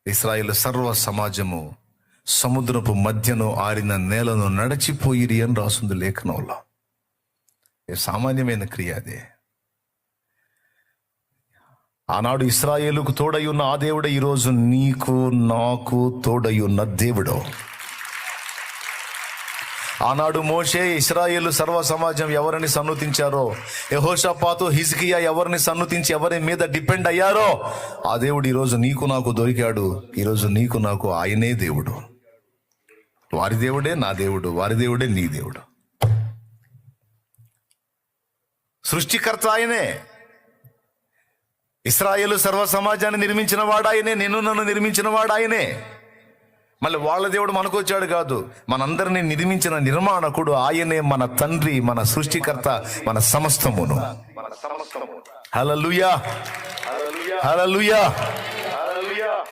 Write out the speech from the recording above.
ఇశ్రాయేలు సర్వ సమాజము సముద్రపు మధ్యను ఆరిన నేలను నడిచిపోయిరి అని రాసుంది లేఖనంలో. సామాన్యమైన క్రియ అదే. ఆనాడు ఇశ్రాయేలుకు తోడై ఉన్న ఆ దేవుడే ఈరోజు నీకు నాకు తోడై ఉన్న దేవుడు. ఆనాడు మోషే, ఇశ్రాయేలు సర్వ సమాజం ఎవరిని సన్నుతించారో, యెహోషాపాతు, హిజ్కియా ఎవరిని సన్నుతించి ఎవరి మీద డిపెండ్ అయ్యారో, ఆ దేవుడు ఈరోజు నీకు నాకు దొరికాడు. ఈరోజు నీకు నాకు ఆయనే దేవుడు. వారి దేవుడే నా దేవుడు, వారి దేవుడే నీ దేవుడు. సృష్టికర్త ఆయనే. ఇశ్రాయేలు సర్వ సమాజాన్ని నిర్మించిన వాడు ఆయనే, నన్ను నిర్మించిన వాడు ఆయనే. మళ్ళీ వాళ్ళ దేవుడు మనకు వచ్చాడు కాదు, మనందరినీ నిర్మించిన నిర్మాణకుడు ఆయనే. మన తండ్రి, మన సృష్టికర్త, మన సమస్తమును. హల్లెలూయా, హల్లెలూయా.